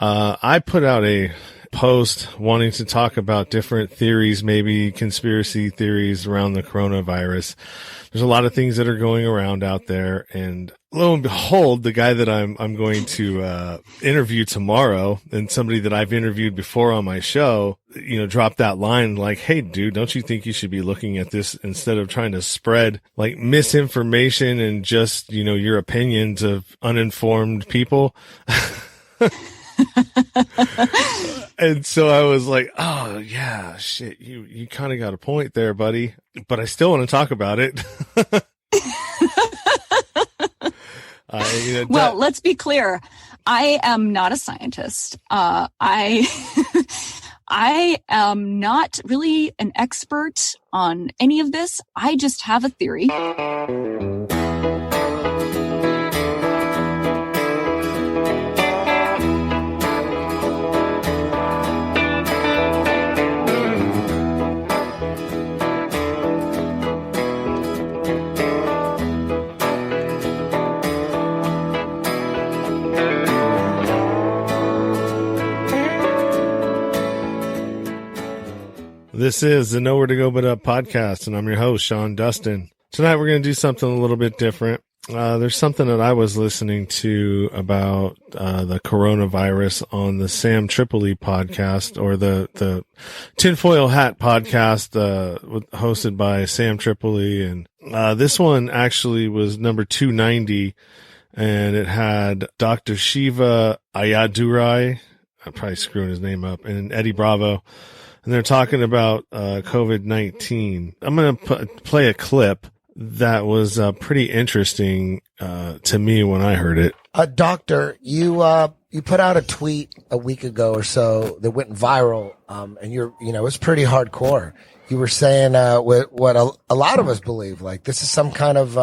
I put out a post wanting to talk about different theories, maybe conspiracy theories around the coronavirus. There's a lot of things that are going around out there, and lo and behold, the guy that I'm going to interview tomorrow, and somebody that I've interviewed before on my show, dropped that line like, "Hey dude, don't you think you should be looking at this instead of trying to spread like misinformation and just, your opinions of uninformed people?" And so I was like, "Oh yeah, shit, you kind of got a point there, buddy." But I still want to talk about it. Well, let's be clear. I am not a scientist. I am not really an expert on any of this. I just have a theory. This is the Nowhere to Go But Up podcast, and I'm your host, Sean Dustin. Tonight we're going to do something a little bit different. There's something that I was listening to about the coronavirus on the Sam Tripoli podcast, or the Tinfoil Hat podcast, hosted by Sam Tripoli. And this one actually was number 290, and it had Dr. Shiva Ayadurai, I'm probably screwing his name up, and Eddie Bravo. And they're talking about COVID-19. I'm going to play a clip that was pretty interesting to me when I heard it. Doctor, you put out a tweet a week ago or so that went viral, and it was pretty hardcore. You were saying what a lot of us believe, like this is some kind of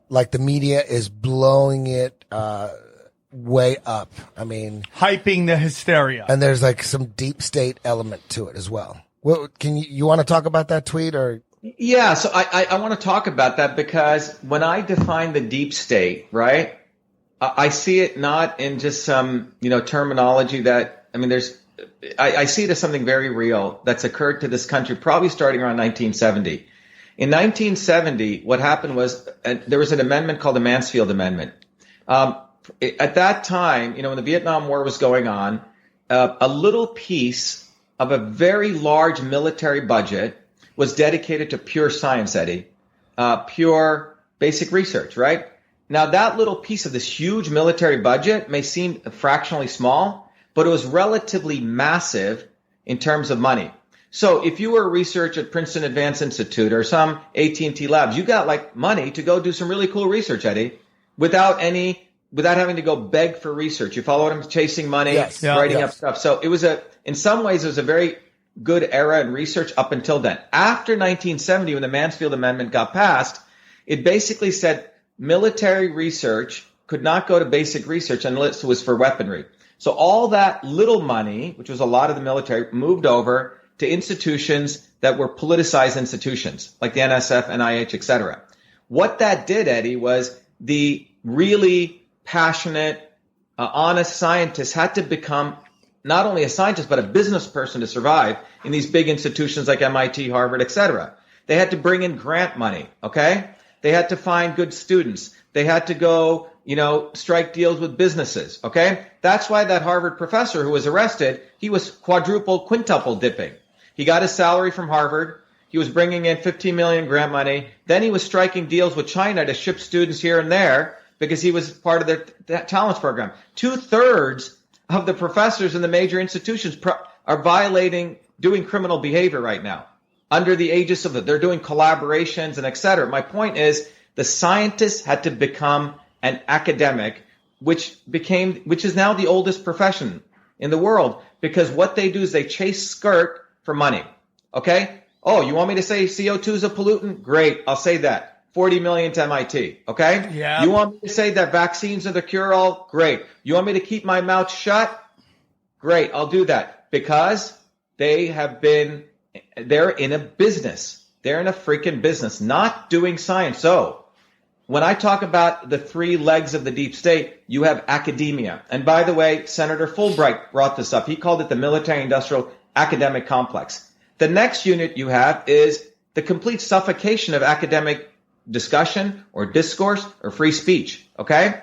like the media is blowing it way up. I mean, hyping the hysteria. And there's like some deep state element to it as well. Well, can you want to talk about that tweet or? Yeah. So I want to talk about that because when I define the deep state, right, I see it not in just some, terminology that, I see it as something very real that's occurred to this country, probably starting around 1970. In 1970, what happened was there was an amendment called the Mansfield Amendment. At that time, when the Vietnam War was going on, a little piece of a very large military budget was dedicated to pure science, Eddie, pure basic research, right? Now, that little piece of this huge military budget may seem fractionally small, but it was relatively massive in terms of money. So if you were a researcher at Princeton Advanced Institute or some AT&T labs, you got like money to go do some really cool research, Eddie, without having to go beg for research. You follow what I'm chasing money, writing up stuff. So in some ways, it was a very good era in research up until then. After 1970, when the Mansfield Amendment got passed, it basically said military research could not go to basic research unless it was for weaponry. So all that little money, which was a lot of the military, moved over to institutions that were politicized institutions, like the NSF, NIH, et cetera. What that did, Eddie, was the really passionate, honest scientists had to become not only a scientist, but a business person to survive in these big institutions like MIT, Harvard, et cetera. They had to bring in grant money, okay? They had to find good students. They had to go, strike deals with businesses, okay? That's why that Harvard professor who was arrested, he was quintuple dipping. He got his salary from Harvard. He was bringing in $15 million grant money. Then he was striking deals with China to ship students here and there because he was part of their talents program. 2/3 of the professors in the major institutions are doing criminal behavior right now under the aegis of they're doing collaborations and et cetera. My point is the scientists had to become an academic, which is now the oldest profession in the world, because what they do is they chase skirt for money. Okay? Oh, you want me to say CO2 is a pollutant? Great. I'll say that. 40 million to MIT. Okay? Yeah. You want me to say that vaccines are the cure-all? Great. You want me to keep my mouth shut? Great. I'll do that. Because they're in a business. They're in a freaking business, not doing science. So when I talk about the three legs of the deep state, you have academia. And by the way, Senator Fulbright brought this up. He called it the military-industrial academic complex. The next unit you have is the complete suffocation of academic discussion or discourse or free speech, okay?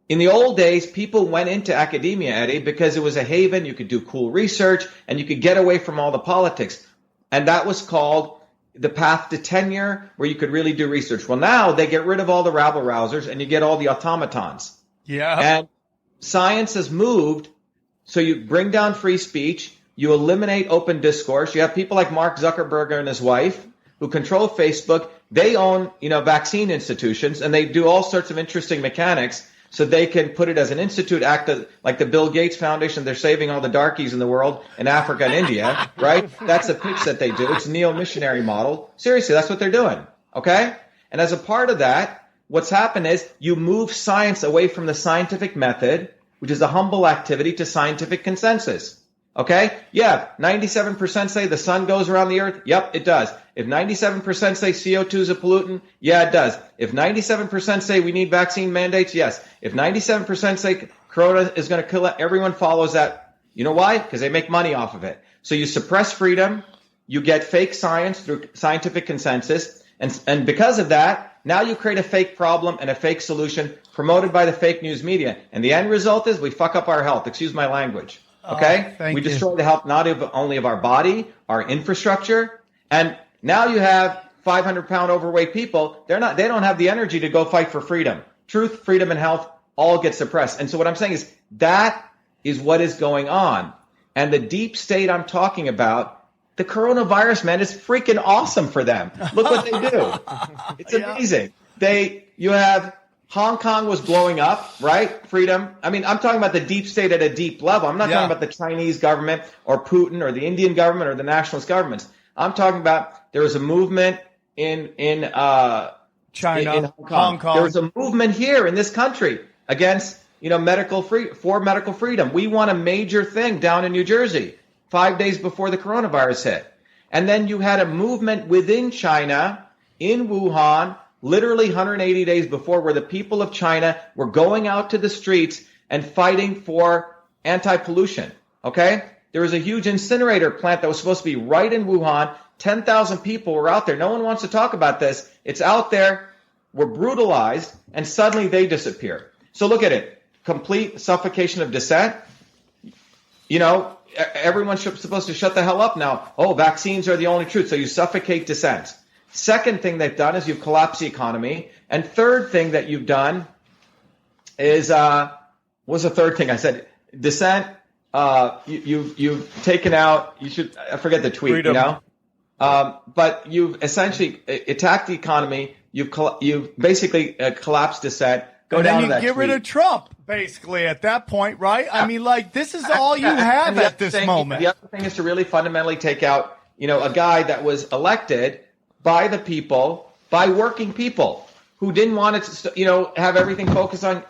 In the old days, people went into academia, Eddie, because it was a haven, you could do cool research, and you could get away from all the politics. And that was called the path to tenure, where you could really do research. Well, now they get rid of all the rabble-rousers, and you get all the automatons. Yeah. And science has moved, so you bring down free speech, you eliminate open discourse. You have people like Mark Zuckerberg and his wife who control Facebook. They own, vaccine institutions, and they do all sorts of interesting mechanics so they can put it as an institute, act like the Bill Gates Foundation. They're saving all the darkies in the world in Africa and India, right? That's the pitch that they do. It's a neo-missionary model. Seriously, that's what they're doing, okay? And as a part of that, what's happened is you move science away from the scientific method, which is a humble activity, to scientific consensus. Okay? Yeah, 97% say the sun goes around the earth. Yep, it does. If 97% say CO2 is a pollutant, yeah, it does. If 97% say we need vaccine mandates, yes. If 97% say corona is going to kill it, everyone follows that. You know why? Because they make money off of it. So you suppress freedom, you get fake science through scientific consensus, and because of that, now you create a fake problem and a fake solution promoted by the fake news media. And the end result is we fuck up our health. Excuse my language. Okay? We destroy the health not only of our body, our infrastructure, and now you have 500-pound overweight people. They don't have the energy to go fight for freedom. Truth, freedom, and health all get suppressed. And so what I'm saying is that is what is going on. And the deep state I'm talking about, the coronavirus, man, is freaking awesome for them. Look what they do. It's amazing. You have Hong Kong was blowing up, right? Freedom. I mean, I'm talking about the deep state at a deep level. I'm not talking about the Chinese government or Putin or the Indian government or the nationalist governments. I'm talking about there was a movement in China, in Hong Kong. There was a movement here in this country against, for medical freedom. We won a major thing down in New Jersey 5 days before the coronavirus hit. And then you had a movement within China in Wuhan literally 180 days before, where the people of China were going out to the streets and fighting for anti-pollution, okay? There was a huge incinerator plant that was supposed to be right in Wuhan. 10,000 people were out there. No one wants to talk about this. It's out there. We're brutalized, and suddenly they disappear. So look at it. Complete suffocation of dissent. Everyone's supposed to shut the hell up now. Oh, vaccines are the only truth. So you suffocate dissent. Second thing they've done is you've collapsed the economy. And third thing that you've done is, what was the third thing I said? Dissent. You've taken out, I forget the tweet, freedom. But you've essentially attacked the economy. You've basically collapsed dissent. And then you get rid of Trump, basically, at that point, right? I mean, this is all you have at this moment. The other thing is to really fundamentally take out, a guy that was elected by the people, by working people who didn't want to, have everything focused on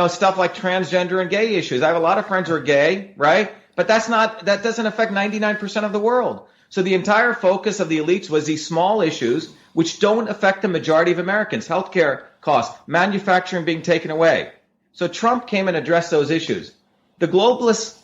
stuff like transgender and gay issues. I have a lot of friends who are gay, right? But that doesn't affect 99% of the world. So the entire focus of the elites was these small issues which don't affect the majority of Americans. Healthcare costs, manufacturing being taken away. So Trump came and addressed those issues. The globalists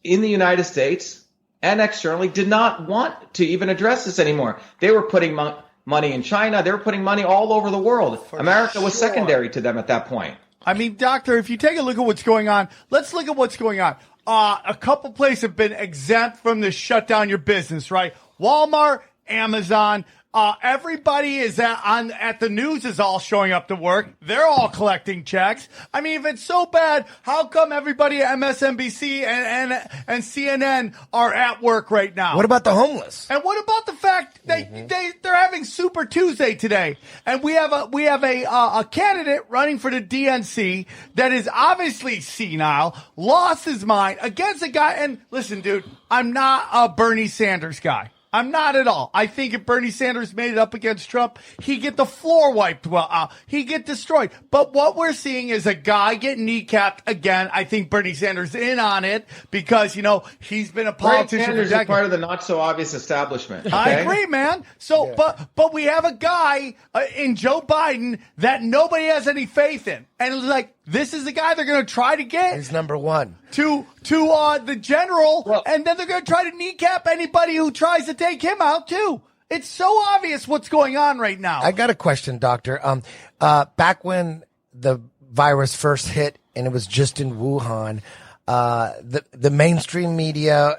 in the United States and externally did not want to even address this anymore. They were putting money in China. They were putting money all over the world. America was secondary to them at that point. I mean, Doctor, if you take a look at what's going on, let's look at what's going on. A couple places have been exempt from this shut down your business, right? Walmart, Amazon, everybody is at the news is all showing up to work. They're all collecting checks. I mean, if it's so bad, how come everybody at MSNBC and CNN are at work right now? What about the homeless? And what about the fact that they're having Super Tuesday today? And we have a candidate running for the DNC that is obviously senile, lost his mind against a guy. And listen, dude, I'm not a Bernie Sanders guy. I'm not at all. I think if Bernie Sanders made it up against Trump, he'd get the floor wiped. He'd get destroyed. But what we're seeing is a guy get kneecapped again. I think Bernie Sanders in on it because, he's been a politician Sanders for decades. is part of the not so obvious establishment. Okay? I agree, man. So, but we have a guy in Joe Biden that nobody has any faith in. And it's like, this is the guy they're going to try to get. He's number one. To the general, and then they're going to try to kneecap anybody who tries to take him out, too. It's so obvious what's going on right now. I got a question, Doctor. Back when the virus first hit and it was just in Wuhan, the mainstream media,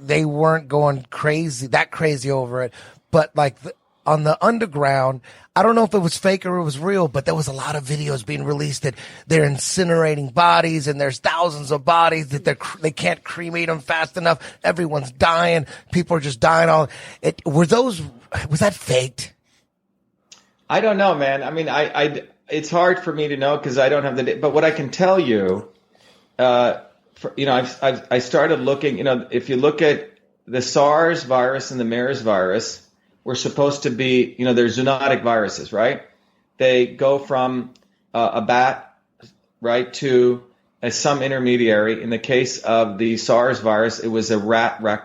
they weren't going that crazy over it. But like on the underground, I don't know if it was fake or it was real, but there was a lot of videos being released that they're incinerating bodies and there's thousands of bodies that they can't cremate them fast enough. Everyone's dying. People are just dying. Was that faked? I don't know, man. I mean, it's hard for me to know because I don't have the data. But what I can tell you, I started looking. If you look at the SARS virus and the MERS virus, were supposed to be, they're zoonotic viruses, right? They go from a bat, right, to some intermediary. In the case of the SARS virus, it was a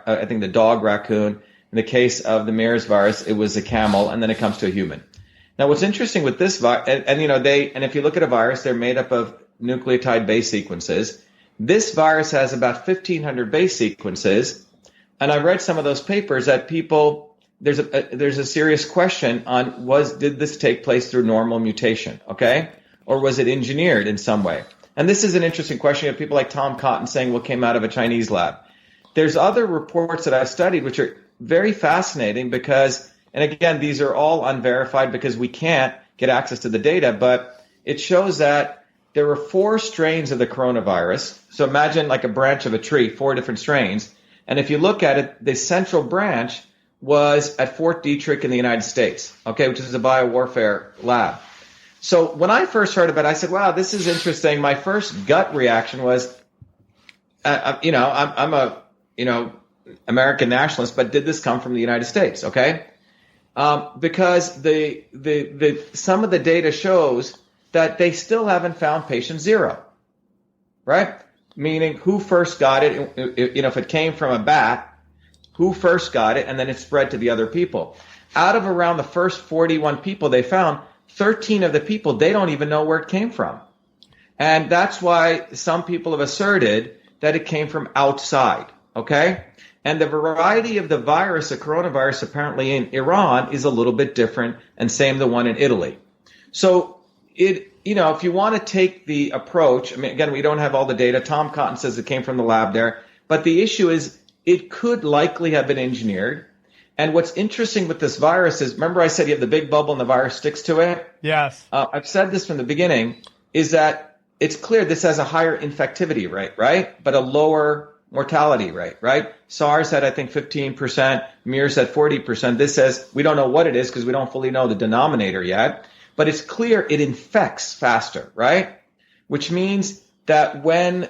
I think the dog raccoon. In the case of the MERS virus, it was a camel, and then it comes to a human. Now, what's interesting with this virus, and if you look at a virus, they're made up of nucleotide base sequences. This virus has about 1,500 base sequences, and I read some of those papers that people. There's a serious question on did this take place through normal mutation, okay? Or was it engineered in some way? And this is an interesting question. You have people like Tom Cotton saying, came out of a Chinese lab. There's other reports that I've studied which are very fascinating because, and again, these are all unverified because we can't get access to the data, but it shows that there were 4 strains of the coronavirus. So imagine like a branch of a tree, 4 different strains. And if you look at it, the central branch was at Fort Detrick in the United States, okay, which is a biowarfare lab. So when I first heard about it, I said, wow, this is interesting. My first gut reaction was, I'm a, American nationalist, but did this come from the United States, okay? Because some of the data shows that they still haven't found patient 0, right? Meaning who first got it, if it came from a bat, who first got it, and then it spread to the other people. Out of around the first 41 people they found, 13 of the people, they don't even know where it came from. And that's why some people have asserted that it came from outside, okay? And the variety of the virus, the coronavirus apparently in Iran, is a little bit different, and same the one in Italy. So if you want to take the approach, again, we don't have all the data. Tom Cotton says it came from the lab there. But the issue is, it could likely have been engineered. And what's interesting with this virus is, remember I said you have the big bubble and the virus sticks to it? Yes. I've said this from the beginning, is that it's clear this has a higher infectivity rate, right? But a lower mortality rate, right? SARS had, I think, 15%, MERS had 40%. This says we don't know what it is because we don't fully know the denominator yet. But it's clear it infects faster, right? Which means that when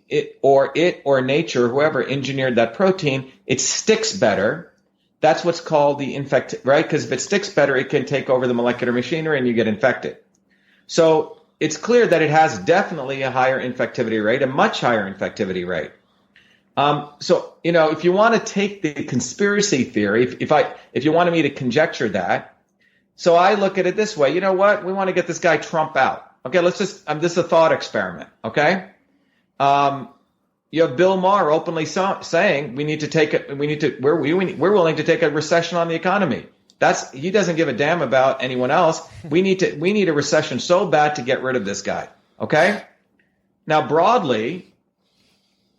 it or nature, whoever engineered that protein, it sticks better. That's what's called the right? Because if it sticks better, it can take over the molecular machinery and you get infected. So it's clear that it has definitely a higher infectivity rate, a much higher infectivity rate. If you want to take the conspiracy theory, if you wanted me to conjecture that, so I look at it this way, you know what? We want to get this guy Trump out. Okay, this is a thought experiment, okay? You have Bill Maher openly saying we're willing to take a recession on the economy. He doesn't give a damn about anyone else. We need a recession so bad to get rid of this guy, okay? Now, broadly,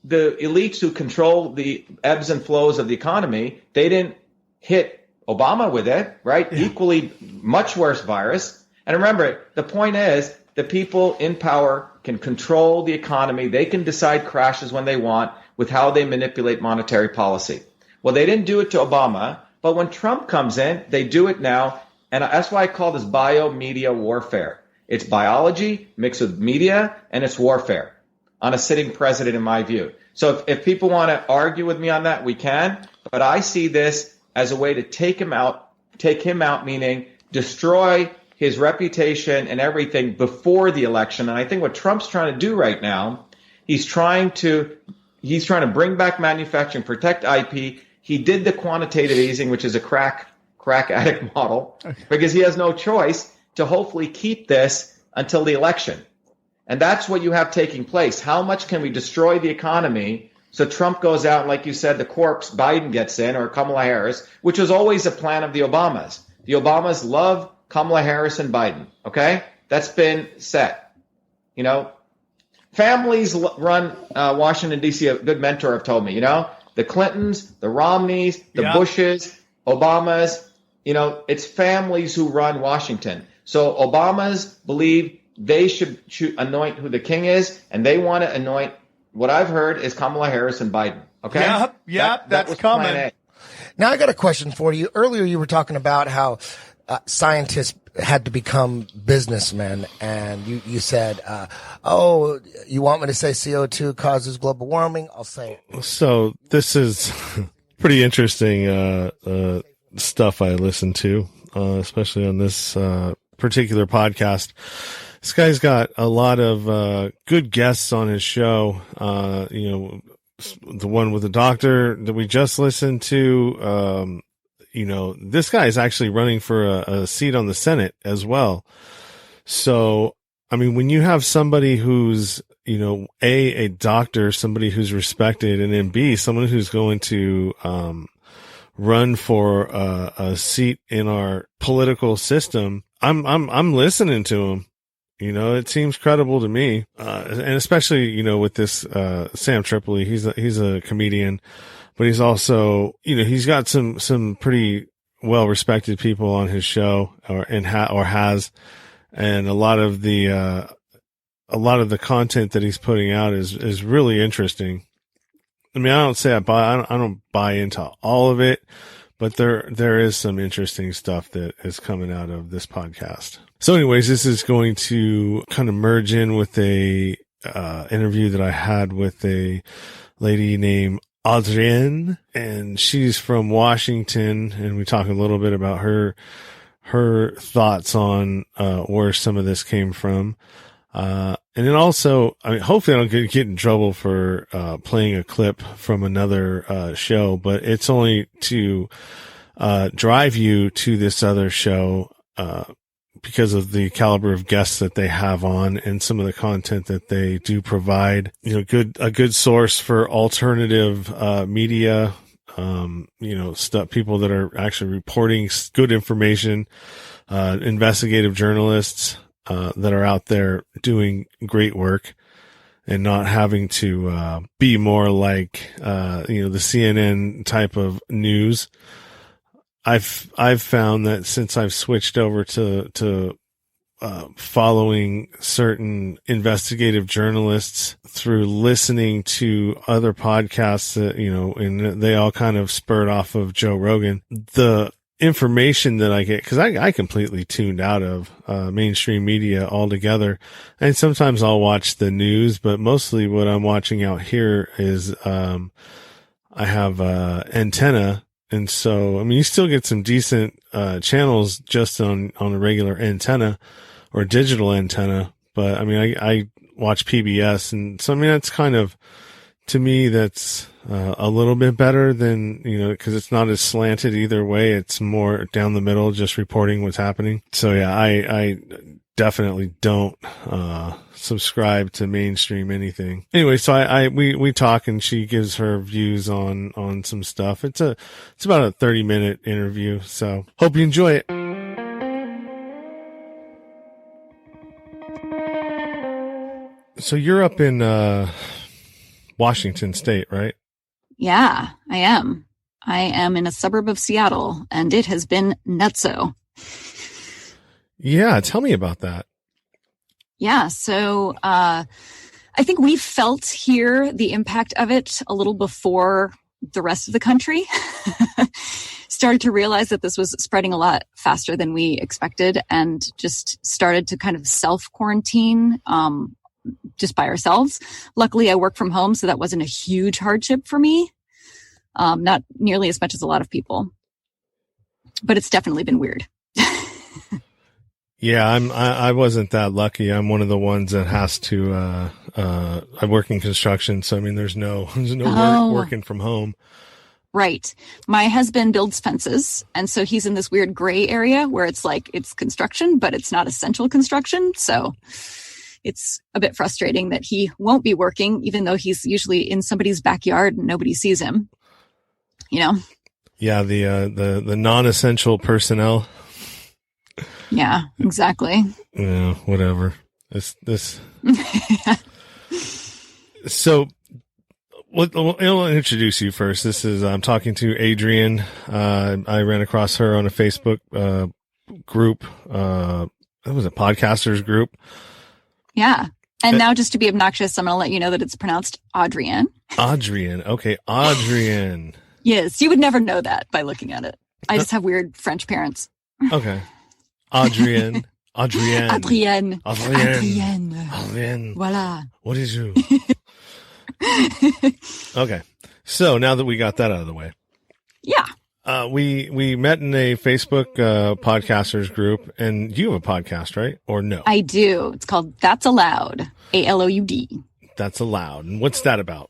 the elites who control the ebbs and flows of the economy, they didn't hit Obama with it, right? Yeah. Equally much worse virus. And remember, the point is, the people in power can control the economy. They can decide crashes when they want with how they manipulate monetary policy. Well, they didn't do it to Obama, but when Trump comes in, they do it now. And that's why I call this biomedia warfare. It's biology mixed with media, and it's warfare on a sitting president, in my view. So if people want to argue with me on that, we can. But I see this as a way to take him out, meaning destroy his reputation and everything before the election. And I think what Trump's trying to do right now, he's trying to bring back manufacturing, protect IP. He did the quantitative easing, which is a crack addict model, because he has no choice to hopefully keep this until the election. And that's what you have taking place. How much can we destroy the economy so Trump goes out and, like you said, the corpse, Biden gets in, or Kamala Harris, which was always a plan of the Obamas. The Obamas love Kamala Harris and Biden, okay? That's been set. You know, families run Washington, D.C. A good mentor have told me, you know, the Clintons, the Romneys, the Bushes, Obamas, you know, it's families who run Washington. So Obamas believe they should anoint who the king is, and they want to anoint, what I've heard is Kamala Harris and Biden. Okay? Yep, that's coming. Now I got a question for you. Earlier you were talking about how scientists had to become businessmen, and you said, you want me to say CO2 causes global warming? I'll say it. So this is pretty interesting stuff I listen to, especially on this particular podcast. This guy's got a lot of good guests on his show. You know, the one with the doctor that we just listened to. You know, this guy is actually running for a seat on the Senate as well. So, I mean, when you have somebody who's, you know, a doctor, somebody who's respected, and then B, someone who's going to run for a seat in our political system, I'm listening to him. You know, it seems credible to me. And especially, you know, with this, Sam Tripoli, he's a comedian, but he's also, you know, he's got some pretty well respected people on his show has, and a lot of the content that he's putting out is really interesting. I mean, I don't buy into all of it, but there is some interesting stuff that is coming out of this podcast. So anyways, this is going to kind of merge in with a interview that I had with a lady named Adrienne, and she's from Washington, and we talk a little bit about her thoughts on where some of this came from. And then also, I mean, hopefully I don't get in trouble for playing a clip from another show, but it's only to drive you to this other show because of the caliber of guests that they have on and some of the content that they do provide. You know, a good source for alternative media, you know, people that are actually reporting good information, investigative journalists that are out there doing great work and not having to be more like you know, the CNN type of news. I've found that since I've switched over to following certain investigative journalists through listening to other podcasts that, you know, and they all kind of spurred off of Joe Rogan, the information that I get, cause I completely tuned out of mainstream media altogether. And sometimes I'll watch the news, but mostly what I'm watching out here is I have antenna. And so, I mean, you still get some decent channels just on a regular antenna or digital antenna. But I mean, I watch PBS, and so, I mean, that's kind of, to me, that's a little bit better than, you know, because it's not as slanted either way. It's more down the middle, just reporting what's happening. So yeah, I definitely don't subscribe to mainstream anything. Anyway, so we talk, and she gives her views on some stuff. It's about a 30-minute interview, so hope you enjoy it. So you're up in Washington State, right? Yeah, I am. I am in a suburb of Seattle, and it has been nutso. Yeah, tell me about that. Yeah, so I think we felt here the impact of it a little before the rest of the country started to realize that this was spreading a lot faster than we expected, and just started to kind of self-quarantine just by ourselves. Luckily, I work from home, so that wasn't a huge hardship for me. Not nearly as much as a lot of people, but it's definitely been weird. Yeah, I wasn't that lucky. I'm one of the ones that has to, I work in construction. So, I mean, there's no working from home. Right. My husband builds fences. And so he's in this weird gray area where it's like, it's construction, but it's not essential construction. So it's a bit frustrating that he won't be working, even though he's usually in somebody's backyard and nobody sees him, you know? Yeah. The non-essential personnel. Yeah, exactly. Yeah, whatever. This. So, I'll introduce you first. This is I'm talking to Adrienne. I ran across her on a Facebook group. It was a podcasters group. Yeah, and now just to be obnoxious, I'm going to let you know that it's pronounced Adrienne. Adrienne. Okay, Adrienne. Yes, you would never know that by looking at it. I just have weird French parents. Okay. Adrienne. Adrienne. Voila. What is you? Okay. So now that we got that out of the way. Yeah. We met in a Facebook podcasters group, and you have a podcast, right? Or no? I do. It's called That's Aloud. ALOUD. That's Aloud. And what's that about?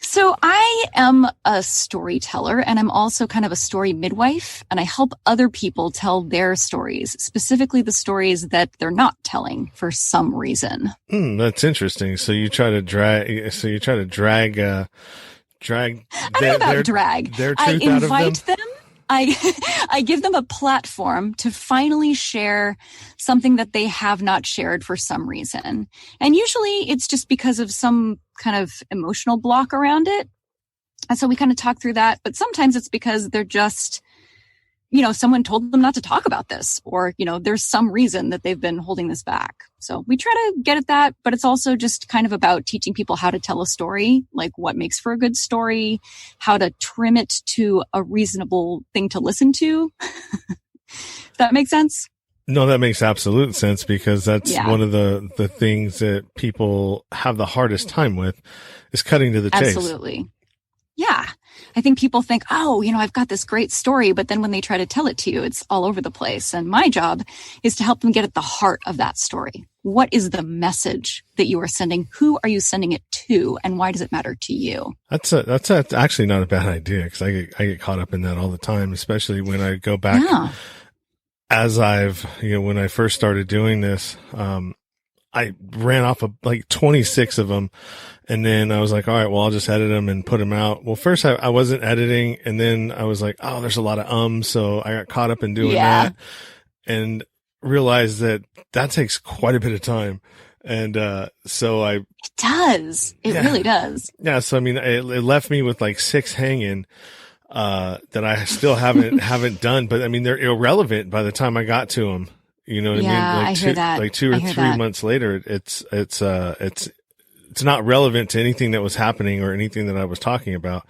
So I am a storyteller, and I'm also kind of a story midwife, and I help other people tell their stories, specifically the stories that they're not telling for some reason. That's interesting. So you try to drag. Drag. I don't know about drag. Their truth out of them. I invite them. I give them a platform to finally share something that they have not shared for some reason. And usually it's just because of some kind of emotional block around it. And so we kind of talk through that. But sometimes it's because they're just, you know, someone told them not to talk about this, or, you know, there's some reason that they've been holding this back. So we try to get at that, but it's also just kind of about teaching people how to tell a story, like what makes for a good story, how to trim it to a reasonable thing to listen to. Does that make sense? No, that makes absolute sense, because that's one of the things that people have the hardest time with is cutting to the chase. Absolutely. Yeah. I think people think, oh, you know, I've got this great story, but then when they try to tell it to you, it's all over the place. And my job is to help them get at the heart of that story. What is the message that you are sending? Who are you sending it to? And why does it matter to you? That's actually not a bad idea, because I get caught up in that all the time, especially when I go back. Yeah. When I first started doing this, I ran off of like 26 of them. And then I was like, all right, well, I'll just edit them and put them out. Well, first I wasn't editing. And then I was like, oh, there's a lot of So I got caught up in doing that and realized that takes quite a bit of time. And, it does. It really does. Yeah. So, I mean, it left me with like 6 hanging, that I still haven't done, but I mean, they're irrelevant by the time I got to them. You know what I mean? Like I hear that. Like 2 or 3 months later, it's not relevant to anything that was happening or anything that I was talking about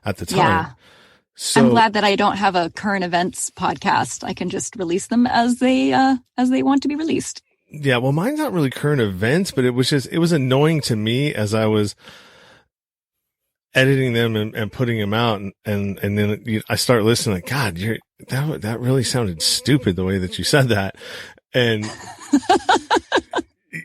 at the time. Yeah. So, I'm glad that I don't have a current events podcast. I can just release them as they want to be released. Yeah. Well, mine's not really current events, but it was annoying to me as I was editing them and putting them out. And then I start listening like, God, that really sounded stupid the way that you said that. And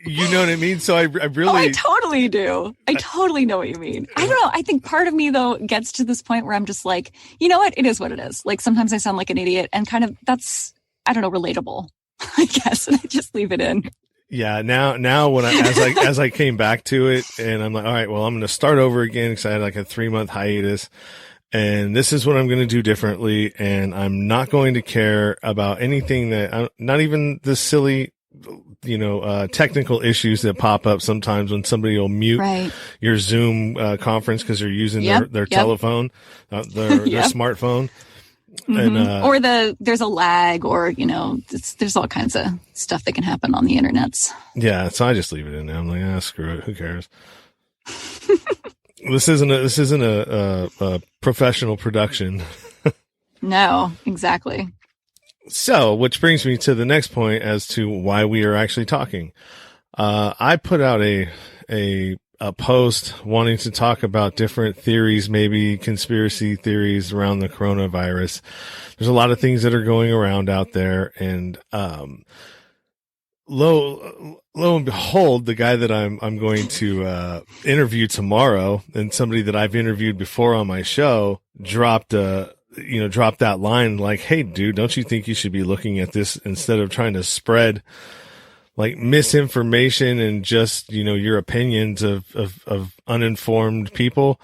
you know what I mean? So I really, I totally do. I totally know what you mean. I don't know. I think part of me though gets to this point where I'm just like, you know what? It is what it is. Like sometimes I sound like an idiot, and kind of that's, I don't know, relatable, I guess. And I just leave it in. Yeah. Now when as I came back to it, and I'm like, all right, well, I'm going to start over again, because I had like a 3-month hiatus, and this is what I'm going to do differently. And I'm not going to care about anything not even the silly, technical issues that pop up sometimes when somebody will mute your Zoom conference because they're using their telephone, their smartphone. Mm-hmm. And, or there's a lag, or, there's all kinds of stuff that can happen on the internets. Yeah. So I just leave it in there. I'm like, screw it. Who cares? This isn't a professional production. No, exactly. So, which brings me to the next point as to why we are actually talking. I put out a a post wanting to talk about different theories, maybe conspiracy theories around the coronavirus. There's a lot of things that are going around out there, and lo and behold, the guy that I'm going to interview tomorrow, and somebody that I've interviewed before on my show, dropped that line like, "Hey, dude, don't you think you should be looking at this instead of trying to spread like misinformation and just, your opinions of uninformed people?"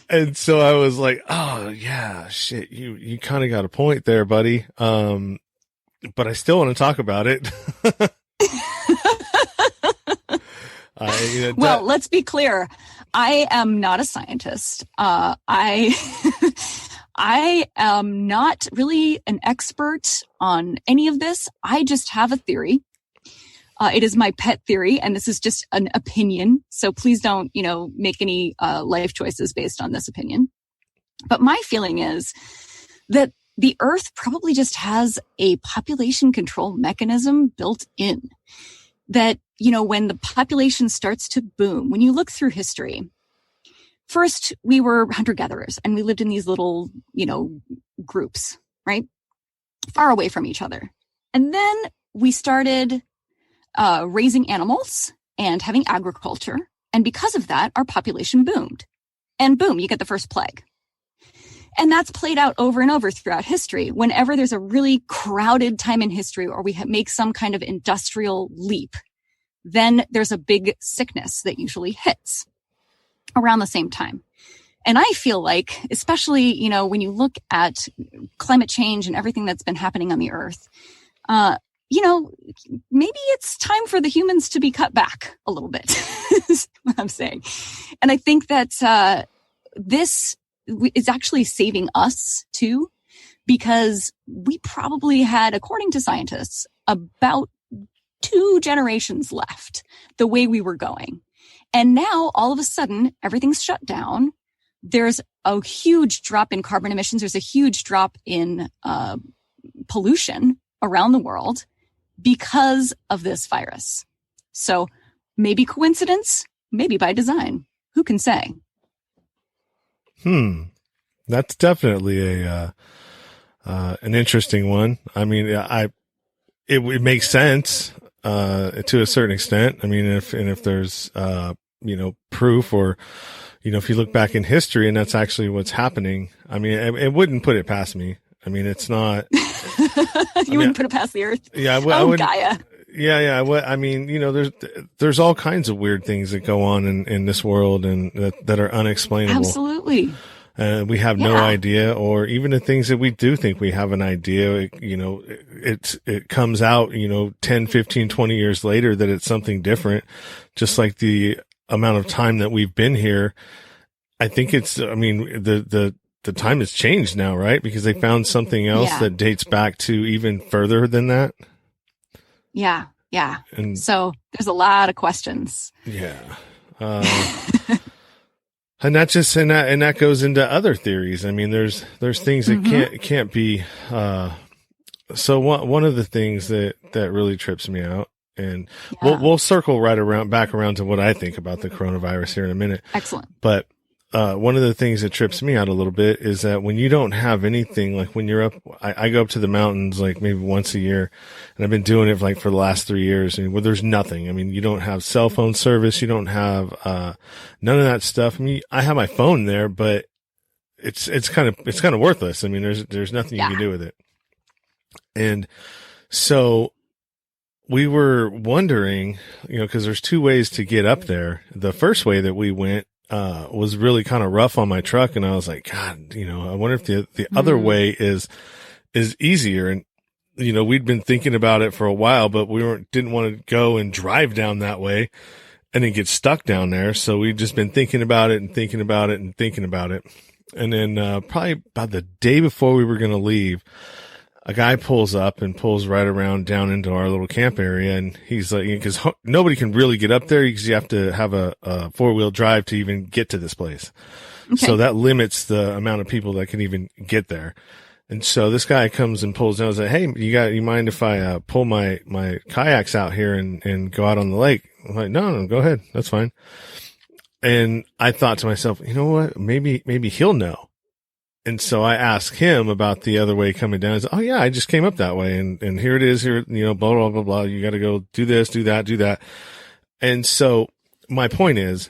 And so I was like, "Oh yeah, shit, you kind of got a point there, buddy." But I still want to talk about it. Well, let's be clear. I am not a scientist. I am not really an expert on any of this. I just have a theory. It is my pet theory, and this is just an opinion. So please don't, make any life choices based on this opinion. But my feeling is that the Earth probably just has a population control mechanism built in. That, when the population starts to boom, when you look through history, first we were hunter-gatherers and we lived in these little, groups, right? Far away from each other. And then we started raising animals and having agriculture. And because of that, our population boomed. And boom, you get the first plague. And that's played out over and over throughout history. Whenever there's a really crowded time in history, or we make some kind of industrial leap, then there's a big sickness that usually hits around the same time. And I feel like, especially, when you look at climate change and everything that's been happening on the Earth, maybe it's time for the humans to be cut back a little bit, is what I'm saying. And I think that this is actually saving us too, because we probably had, according to scientists, about 2 generations left the way we were going. And now all of a sudden, everything's shut down. There's a huge drop in carbon emissions. There's a huge drop in pollution around the world because of this virus. So maybe coincidence, maybe by design. Who can say? That's definitely an interesting one. I mean, it makes sense to a certain extent. I mean, if there's proof, or if you look back in history and that's actually what's happening, I mean, it wouldn't put it past me. I mean, it's not. You wouldn't put it past the Earth. Yeah, I would. Gaia. Yeah. I mean, there's all kinds of weird things that go on in this world and that are unexplainable. Absolutely. We have no idea, or even the things that we do think we have an idea, it comes out, 10, 15, 20 years later that it's something different. Just like the amount of time that we've been here. I think the time has changed now, right? Because they found something else that dates back to even further than that. Yeah. And so there's a lot of questions. Yeah. And that goes into other theories. I mean, there's things that can't be, so one of the things that really trips me out, and we'll circle back around to what I think about the coronavirus here in a minute. Excellent. But, one of the things that trips me out a little bit is that when you don't have anything, like when you're up, I go up to the mountains like maybe once a year, and I've been doing it for the last 3 years, and where there's nothing. I mean, you don't have cell phone service. You don't have, none of that stuff. I mean, I have my phone there, but it's kind of worthless. I mean, there's nothing you can do with it. And so we were wondering, cause there's 2 ways to get up there. The first way that we went, was really kind of rough on my truck. And I was like, God, I wonder if the other way is easier. And, we'd been thinking about it for a while, but we didn't want to go and drive down that way and then get stuck down there. So we've just been thinking about it and thinking about it and thinking about it. And then, probably about the day before we were going to leave, a guy pulls up and pulls right around down into our little camp area. And he's like, because nobody can really get up there because you have to have a 4-wheel drive to even get to this place. Okay. So that limits the amount of people that can even get there. And so this guy comes and pulls down and says, "Hey, you mind if I pull my kayaks out here and go out on the lake?" I'm like, no, go ahead. That's fine. And I thought to myself, you know what? Maybe he'll know. And so I asked him about the other way coming down. He said, "Oh yeah, I just came up that way. And here it is here, blah, blah, blah, blah. You got to go do this, do that, do that." And so my point is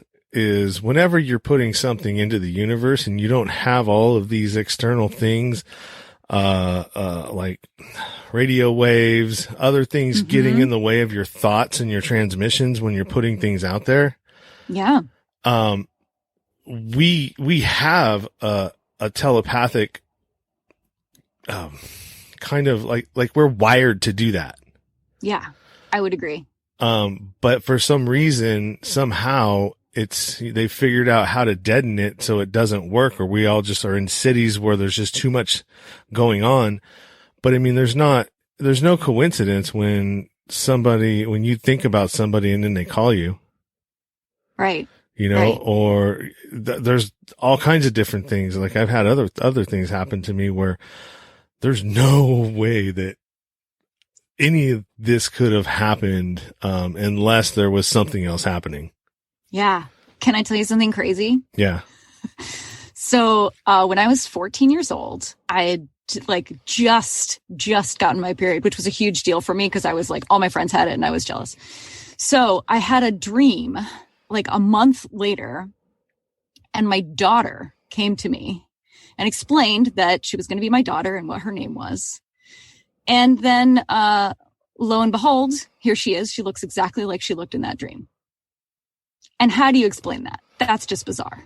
whenever you're putting something into the universe and you don't have all of these external things, like radio waves, other things getting in the way of your thoughts and your transmissions when you're putting things out there. Yeah. We have a telepathic, kind of like we're wired to do that. Yeah, I would agree. But for some reason, somehow they figured out how to deaden it so it doesn't work, or we all just are in cities where there's just too much going on. But I mean, there's no coincidence when you think about somebody and then they call you. Right. Right. Or there's all kinds of different things. Like I've had other things happen to me where there's no way that any of this could have happened, unless there was something else happening. Yeah. Can I tell you something crazy? Yeah. So, when I was 14 years old, I had just gotten my period, which was a huge deal for me because I was like, all my friends had it and I was jealous. So I had a dream like a month later, and my daughter came to me and explained that she was going to be my daughter and what her name was. And then, lo and behold, here she is. She looks exactly like she looked in that dream. And how do you explain that? That's just bizarre.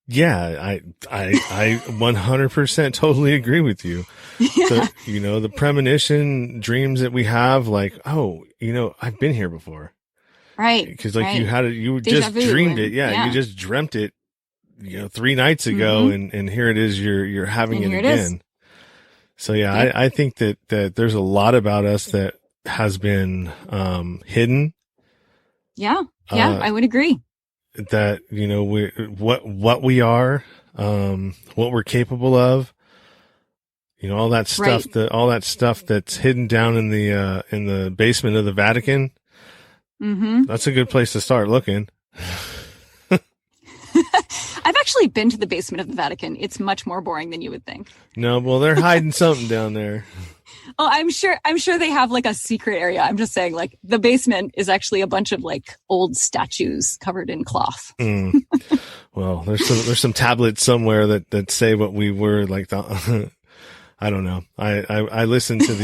Yeah, I 100% totally agree with you. Yeah. So, the premonition dreams that we have, like, oh, I've been here before. Right. Because like right. you Deja just vu dreamed it. Yeah, yeah. You just dreamt it, 3 nights ago, and here it is. You're having it again. So yeah, I think that there's a lot about us that has been hidden. Yeah. Yeah, I would agree. That, what we are, what we're capable of, all that stuff, right. all that stuff that's hidden down in the basement of the Vatican. That's a good place to start looking. I've actually been to the basement of the Vatican. It's much more boring than you would think. No, well, they're hiding something down there. Oh, I'm sure they have like a secret area. I'm just saying, like, the basement is actually a bunch of like old statues covered in cloth. Well, there's some tablets somewhere that say what we were like. I don't know. I listen to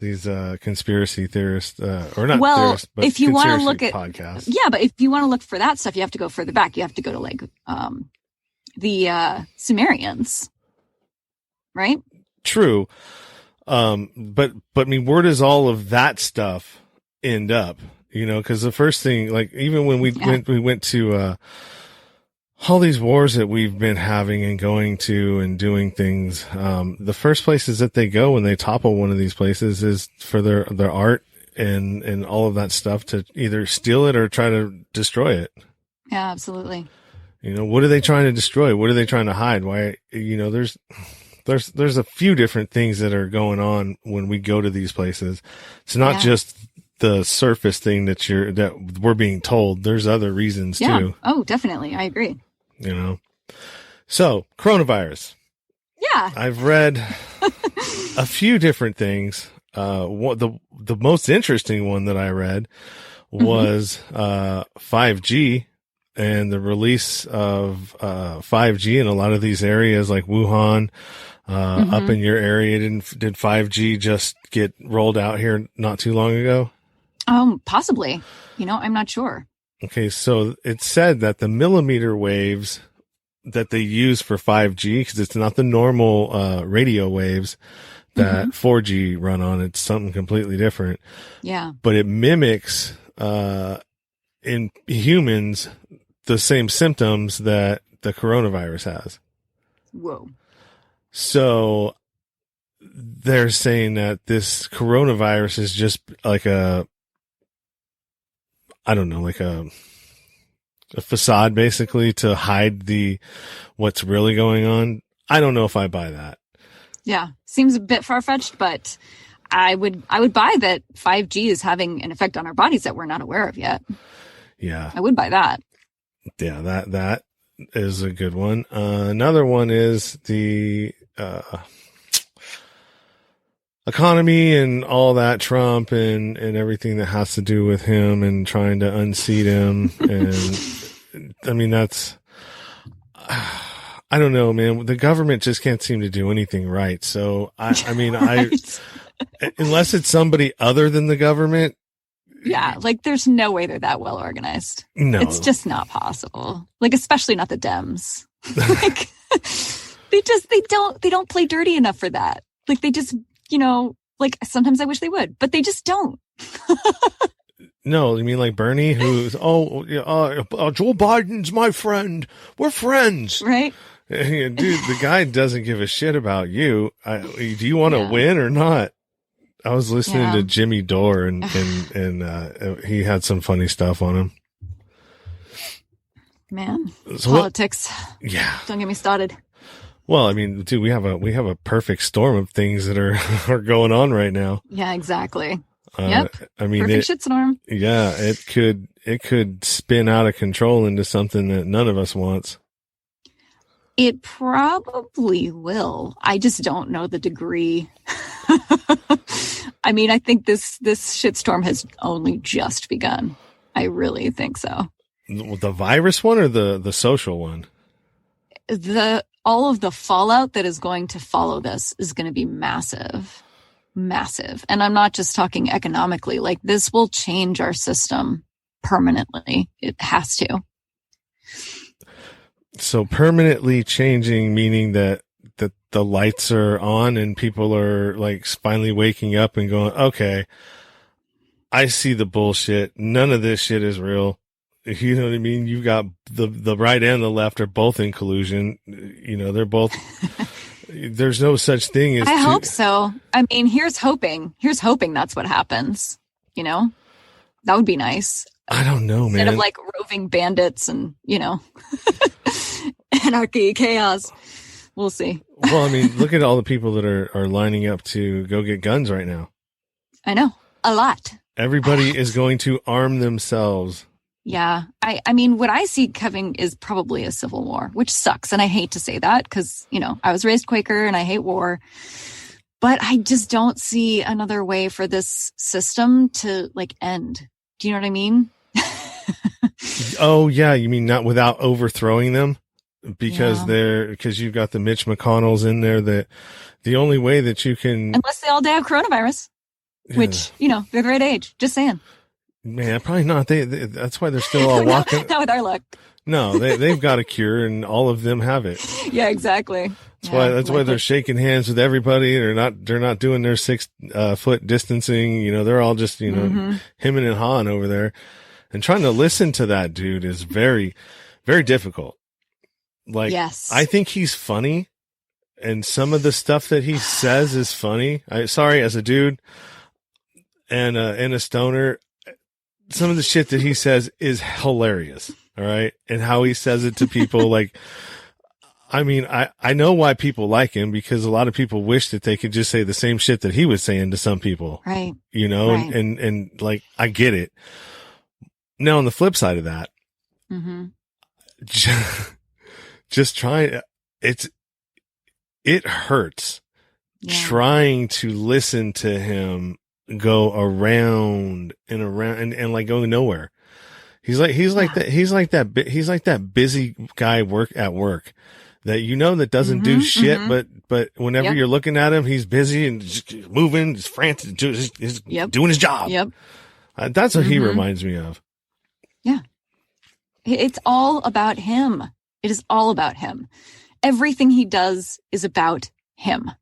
these conspiracy theorists, or not theorists, but if you want to look at podcasts. Yeah, but if you want to look for that stuff, you have to go further back. You have to go to like the Sumerians, right? True. But I mean, where does all of that stuff end up? Because the first thing, like, even when we went to all these wars that we've been having and going to and doing things, the first places that they go when they topple one of these places is for their art and all of that stuff, to either steal it or try to destroy it. Yeah, absolutely. What are they trying to destroy? What are they trying to hide? Why, there's a few different things that are going on when we go to these places. It's not just the surface thing that we're being told. There's other reasons too. Oh, definitely. I agree. So coronavirus. Yeah. I've read a few different things. The most interesting one that I read was 5G and the release of 5G in a lot of these areas like Wuhan. Up in your area, did 5G just get rolled out here not too long ago? Possibly. I'm not sure. Okay, so it said that the millimeter waves that they use for 5G, because it's not the normal radio waves that 4G run on, it's something completely different. Yeah. But it mimics in humans the same symptoms that the coronavirus has. Whoa. So they're saying that this coronavirus is just like a facade, basically, to hide what's really going on. I don't know if I buy that. Yeah. Seems a bit far-fetched, but I would buy that 5G is having an effect on our bodies that we're not aware of yet. Yeah. I would buy that. Yeah, that is a good one. Another one is the economy and all that, Trump and everything that has to do with him and trying to unseat him. And I mean, I don't know, man. The government just can't seem to do anything right. So I mean, Right. unless it's somebody other than the government. Yeah, like there's no way they're that well organized. No, It's just not possible. Like, especially not the Dems. Like, they don't play dirty enough for that. Like, they just, like sometimes I wish they would, but they just don't. No, you mean like Bernie, who's Joe Biden's my friend. We're friends, Right? Dude, the guy doesn't give a shit about you. Do you want to win or not? I was listening to Jimmy Dore and he had some funny stuff on him. Man, So politics. Yeah. Don't get me started. Well, I mean, dude, we have a perfect storm of things that are going on right now. Yeah, exactly. Yep. I mean, Perfect shitstorm. Yeah, it could spin out of control into something that none of us wants. It probably will. I just don't know the degree. I mean, I think this shitstorm has only just begun. I really think so. The virus one or the social one? All of the fallout that is going to follow this is going to be massive. Massive. And I'm not just talking economically. Like, this will change our system permanently. It has to. So permanently changing, meaning that the lights are on and people are like finally waking up and going, okay, I see the bullshit. None of this shit is real. You know what I mean? You've got the right and the left are both in collusion. They're both, there's no such thing as. I hope so. I mean, here's hoping that's what happens. That would be nice. I don't know, man. Instead of like roving bandits and, anarchy, chaos. We'll see. Well, I mean, look at all the people that are lining up to go get guns right now. I know. A lot. Everybody is going to arm themselves. Yeah. I mean, what I see coming is probably a civil war, which sucks. And I hate to say that because, I was raised Quaker and I hate war. But I just don't see another way for this system to like end. Do you know what I mean? Oh, yeah. You mean not without overthrowing them? Because you've got the Mitch McConnells in there that the only way that you can. Unless they all die of coronavirus, which, they're the right age. Just saying. Man, probably not. That's why they're still all walking. Not with our luck. No, they've got a cure and all of them have it. Yeah, exactly. That's why they're shaking hands with everybody. They're not doing their 6 foot distancing. They're all just, hemming and hawing over there, and trying to listen to that dude is very, very difficult. Like, yes. I think he's funny and some of the stuff that he says is funny. As a dude and a stoner, some of the shit that he says is hilarious. All right. And how he says it to people, like, I mean, I know why people like him, because a lot of people wish that they could just say the same shit that he was saying to some people. Right. Right. And like, I get it. Now, on the flip side of that, just trying, it hurts trying to listen to him go around and around and like going nowhere. He's like that busy guy at work that that doesn't do shit, but whenever you're looking at him, he's busy and just moving, he's frantic, he's doing his job. Yep. That's what he reminds me of. Yeah. It's all about him. It is all about him. Everything he does is about him.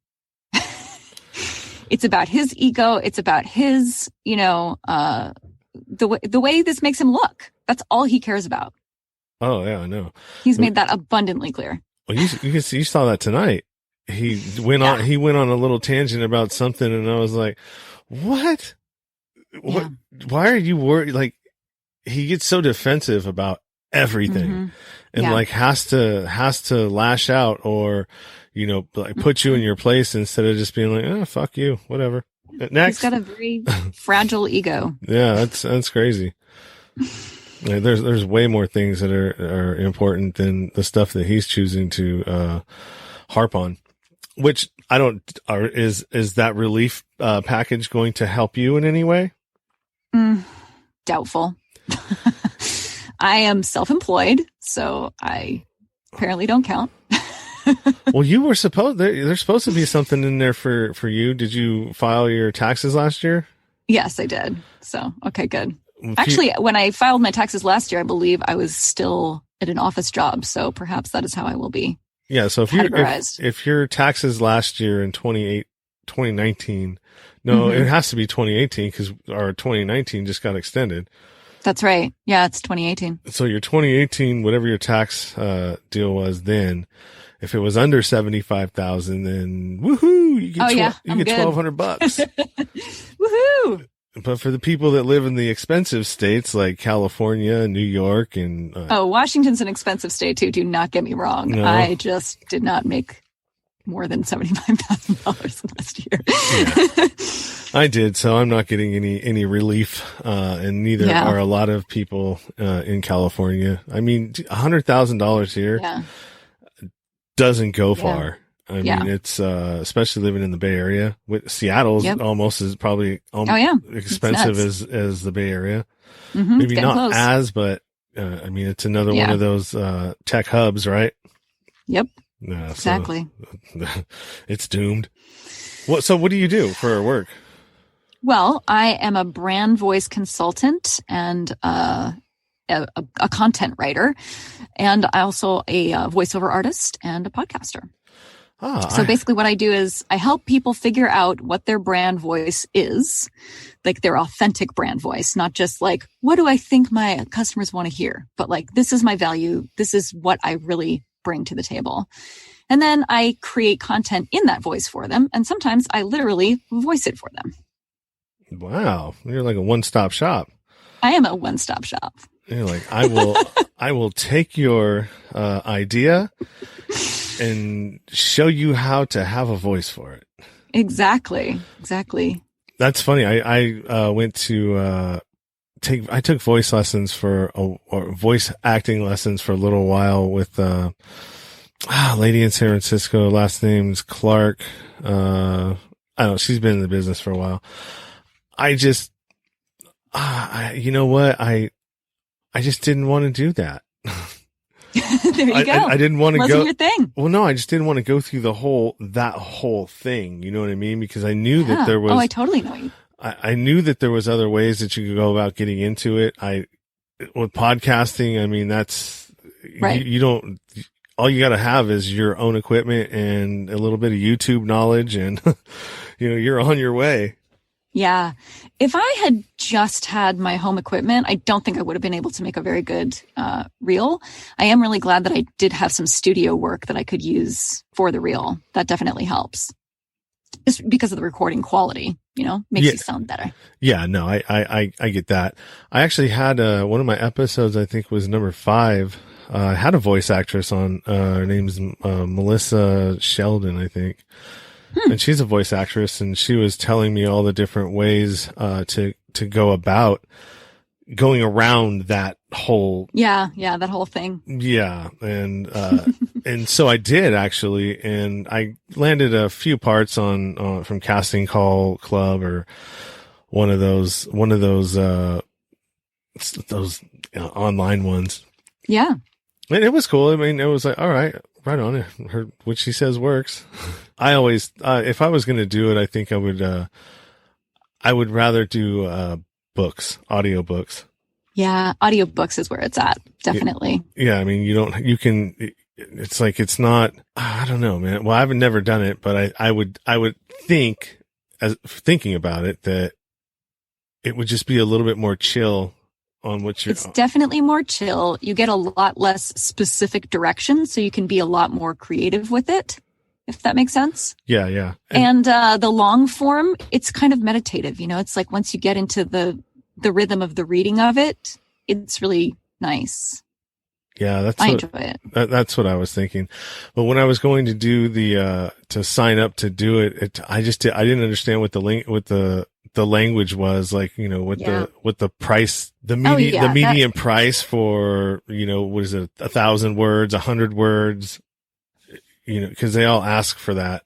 It's about his ego. It's about his, the way this makes him look. That's all he cares about. Oh yeah, I know. He's made that abundantly clear. Well, you saw that tonight. He went on a little tangent about something, and I was like, "What? What? Why are you worried?" Like, he gets so defensive about everything, and like has to lash out, or like put you in your place instead of just being like, oh, fuck you, whatever. Next. He's got a very fragile ego. Yeah, that's crazy. Yeah, there's way more things that are important than the stuff that he's choosing to harp on. Which I don't. Is that relief package going to help you in any way? Doubtful. I am self-employed, so I apparently don't count. Well, you were there's supposed to be something in there for you. Did you file your taxes last year? Yes, I did. So, okay, good. Actually, when I filed my taxes last year, I believe I was still at an office job. So perhaps that is how I will be. Yeah. So if your taxes last year in 2019, no, it has to be 2018 because our 2019 just got extended. That's right. Yeah, it's 2018. So your 2018, whatever your tax deal was then, if it was under 75,000, then woohoo, you get $1,200. Woohoo! But for the people that live in the expensive states like California, New York, and Washington's an expensive state too. Do not get me wrong. No. I just did not make more than $75,000 last year. Yeah. I did, so I'm not getting any relief, and neither are a lot of people in California. I mean, $100,000 here doesn't go far. I mean, it's especially living in the Bay Area. With Seattle's almost is probably expensive as the Bay Area. Mm-hmm, maybe not close. as, but I mean, it's another one of those tech hubs, right? Yep. Yeah, exactly. So it's doomed. So what do you do for work? Well, I am a brand voice consultant and a content writer, and also a voiceover artist and a podcaster. So basically what I do is I help people figure out what their brand voice is, like their authentic brand voice, not just like, what do I think my customers want to hear? But like, this is my value. This is what I really bring to the table. And then I create content in that voice for them. And sometimes I literally voice it for them. Wow. You're like a one-stop shop. I am a one-stop shop. You're like, I will take your idea and show you how to have a voice for it. Exactly. That's funny. I went to I took voice lessons or voice acting lessons for a little while with a lady in San Francisco. Last name's Clark. I don't know. She's been in the business for a while. You know what? I just didn't want to do that. There you go. I didn't want to Wasn't go. your thing. Well, no, I just didn't want to go through that whole thing. You know what I mean? Because I knew that there was. Oh, I totally know you. I knew that there was other ways that you could go about getting into it. With podcasting, I mean, that's right. You don't. All you got to have is your own equipment and a little bit of YouTube knowledge, and you're on your way. Yeah. If I had just had my home equipment, I don't think I would have been able to make a very good reel. I am really glad that I did have some studio work that I could use for the reel. That definitely helps. Just because of the recording quality, makes you sound better. Yeah, no, I get that. I actually had one of my episodes, I think was number 5. I had a voice actress on, her name's Melissa Sheldon, I think. And she's a voice actress, and she was telling me all the different ways to go about going around that whole that whole thing. Yeah, and and so I did actually, and I landed a few parts on from Casting Call Club or one of those online ones. Yeah, and it was cool. I mean, it was like, all right. Right on it. What she says works. I always, if I was going to do it, I think I would rather do, books, audio books. Yeah. Audiobooks is where it's at. Definitely. Yeah. I mean, it's like, it's not, I don't know, man. Well, I've never done it, but I would think thinking about it that it would just be a little bit more chill. It's definitely more chill. You get a lot less specific direction, so you can be a lot more creative with it, if that makes sense. Yeah. And the long form, it's kind of meditative. It's like once you get into the rhythm of the reading of it, it's really nice. Yeah, I enjoy it. That's what I was thinking. But when I was going to do to sign up to do it, I didn't understand what the language was, like, what the price, the median price for, what is it, 1,000 words, 100 words, cause they all ask for that.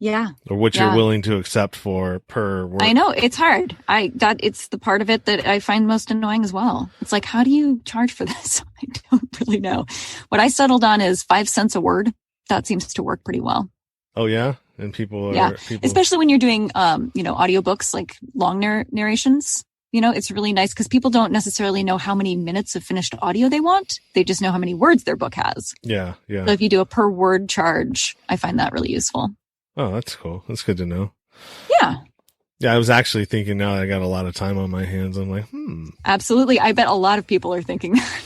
Yeah. Or what you're willing to accept for per word. I know it's hard. It's the part of it that I find most annoying as well. It's like, how do you charge for this? I don't really know. What I settled on is 5 cents a word. That seems to work pretty well. Oh yeah. And people especially when you're doing, audiobooks, like long narrations, it's really nice because people don't necessarily know how many minutes of finished audio they want. They just know how many words their book has. Yeah. Yeah. So if you do a per word charge, I find that really useful. Oh, that's cool. That's good to know. Yeah. Yeah, I was actually thinking now that I got a lot of time on my hands. I'm like, Absolutely. I bet a lot of people are thinking that.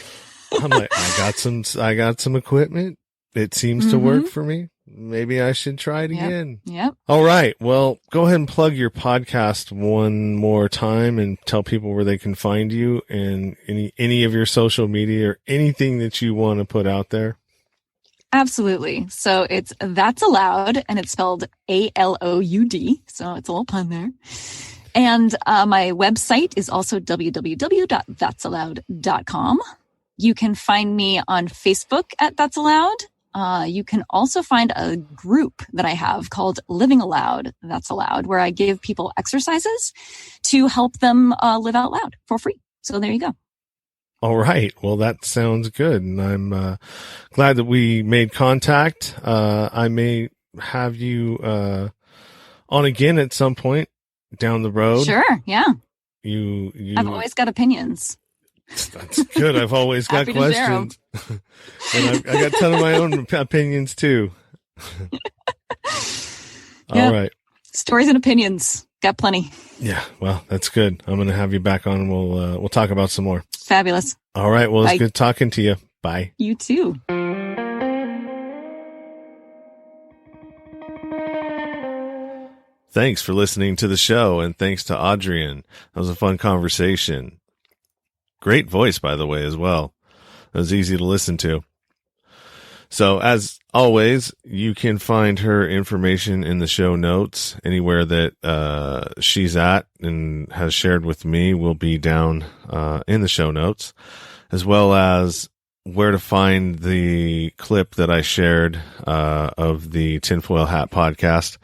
I'm like, I got some equipment. It seems to work for me. Maybe I should try it again. Yep. All right. Well, go ahead and plug your podcast one more time and tell people where they can find you and any of your social media or anything that you want to put out there. Absolutely. So it's That's Aloud, and it's spelled ALOUD. So it's a little pun there. And my website is also www.that'saloud.com. You can find me on Facebook at That's Aloud. You can also find a group that I have called Living Aloud, That's Aloud, where I give people exercises to help them live out loud for free. So there you go. All right. Well, that sounds good. And I'm glad that we made contact. I may have you on again at some point down the road. Sure. Yeah. I've always got opinions. That's good. I've always got questions. And I got a ton of my own opinions too. All right. Stories and opinions. Got plenty. Yeah. Well, that's good. I'm going to have you back on and we'll talk about some more. Fabulous. All right. Well, it's good talking to you. Bye. You too. Thanks for listening to the show, and thanks to Adrienne. That was a fun conversation. Great voice, by the way, as well. It was easy to listen to. So, as always, you can find her information in the show notes. Anywhere that she's at and has shared with me will be down in the show notes, as well as where to find the clip that I shared of the Tinfoil Hat podcast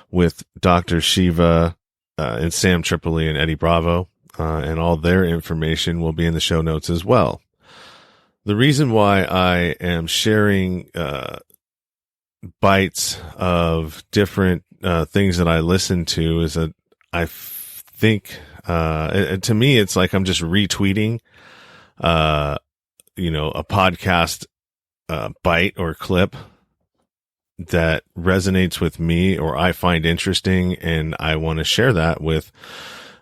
with Dr. Shiva and Sam Tripoli and Eddie Bravo, and all their information will be in the show notes as well. The reason why I am sharing bites of different things that I listen to is that I think, to me, it's like I'm just retweeting, a podcast bite or clip that resonates with me or I find interesting, and I want to share that with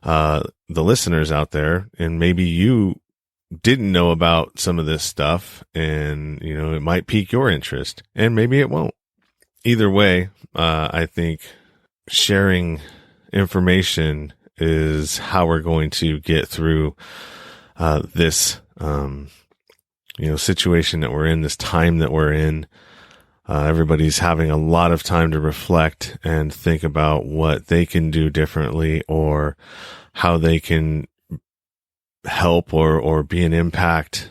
the listeners out there. And maybe you didn't know about some of this stuff, and it might pique your interest, and maybe it won't. Either way, I think sharing information is how we're going to get through this situation that we're in, this time that we're in. Everybody's having a lot of time to reflect and think about what they can do differently or how they can help or be an impact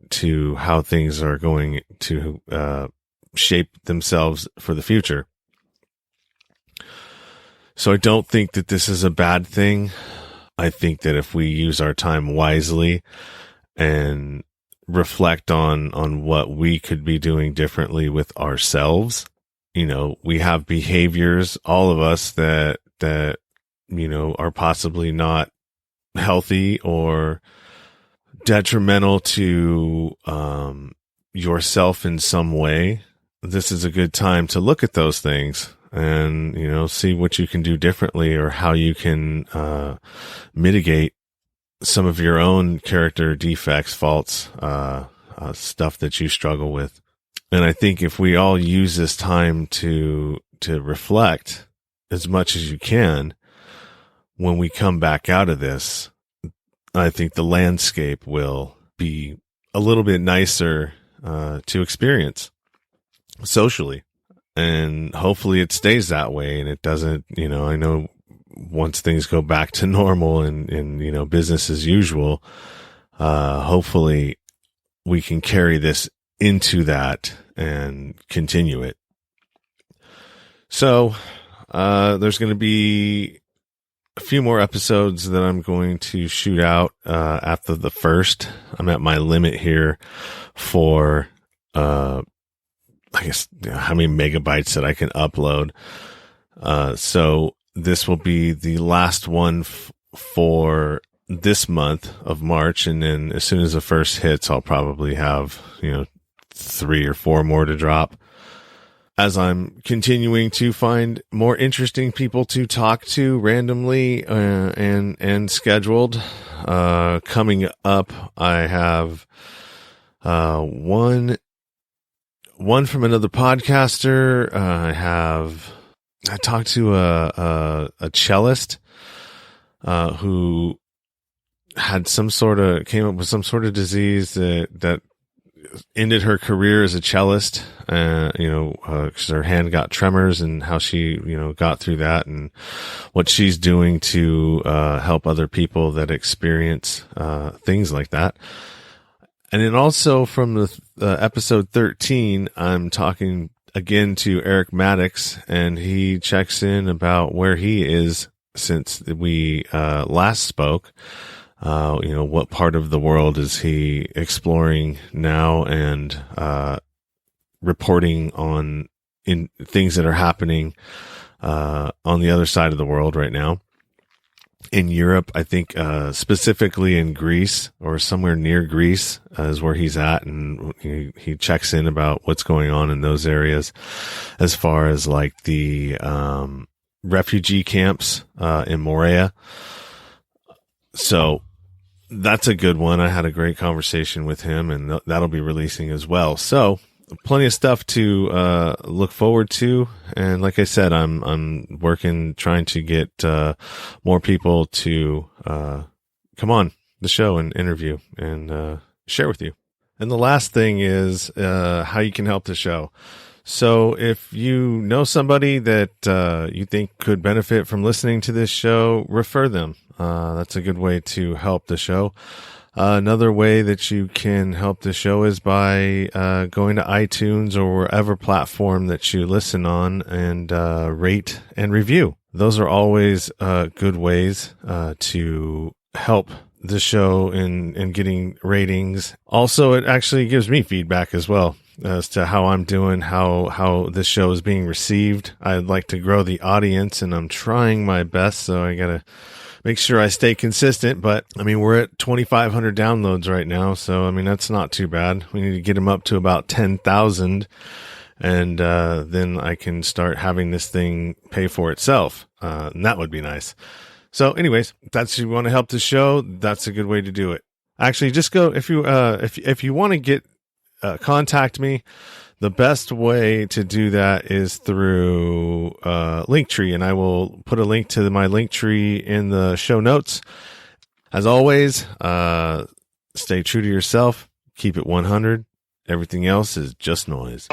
to how things are going to shape themselves for the future. So I don't think that this is a bad thing. I think that if we use our time wisely and reflect on what we could be doing differently with ourselves, we have behaviors, all of us that are possibly not healthy or detrimental to yourself in some way. This is a good time to look at those things and see what you can do differently or how you can mitigate some of your own character defects, faults, stuff that you struggle with. And I think if we all use this time to reflect as much as you can, when we come back out of this, I think the landscape will be a little bit nicer to experience socially. And hopefully it stays that way and it doesn't, I know once things go back to normal and business as usual, hopefully we can carry this into that and continue it. So, there's going to be a few more episodes that I'm going to shoot out, after the first. I'm at my limit here for, I guess, how many megabytes that I can upload. So this will be the last one for this month of March. And then as soon as the first hits, I'll probably have, 3 or 4 more to drop as I'm continuing to find more interesting people to talk to randomly, and scheduled. Coming up, I have, one from another podcaster. I talked to a cellist, who had came up with some sort of disease that ended her career as a cellist, because her hand got tremors, and how she, got through that, and what she's doing to, help other people that experience, things like that. And then also from the episode 13, I'm talking again to Eric Maddox, and he checks in about where he is since we last spoke. What part of the world is he exploring now, and reporting on in things that are happening on the other side of the world right now. In Europe, I think, specifically in Greece or somewhere near Greece, is where he's at. And he checks in about what's going on in those areas as far as like the, refugee camps, in Morea. So that's a good one. I had a great conversation with him, and that'll be releasing as well. So plenty of stuff to look forward to. And like I said, I'm working, trying to get more people to come on the show and interview and share with you. And the last thing is how you can help the show. So if you know somebody that you think could benefit from listening to this show, refer them. That's a good way to help the show. Another way that you can help the show is by going to iTunes or wherever platform that you listen on, and rate and review. Those are always good ways to help the show in getting ratings. Also, it actually gives me feedback as well as to how I'm doing, how this show is being received. I'd like to grow the audience, and I'm trying my best, so I gotta make sure I stay consistent. But I mean, we're at 2,500 downloads right now, so I mean, that's not too bad. We need to get them up to about 10,000, and then I can start having this thing pay for itself, and that would be nice. So anyways, if you want to help the show, that's a good way to do it. Actually, just go, if you want to get contact me, the best way to do that is through Linktree, and I will put a link to my Linktree in the show notes. As always, stay true to yourself, keep it 100. Everything else is just noise.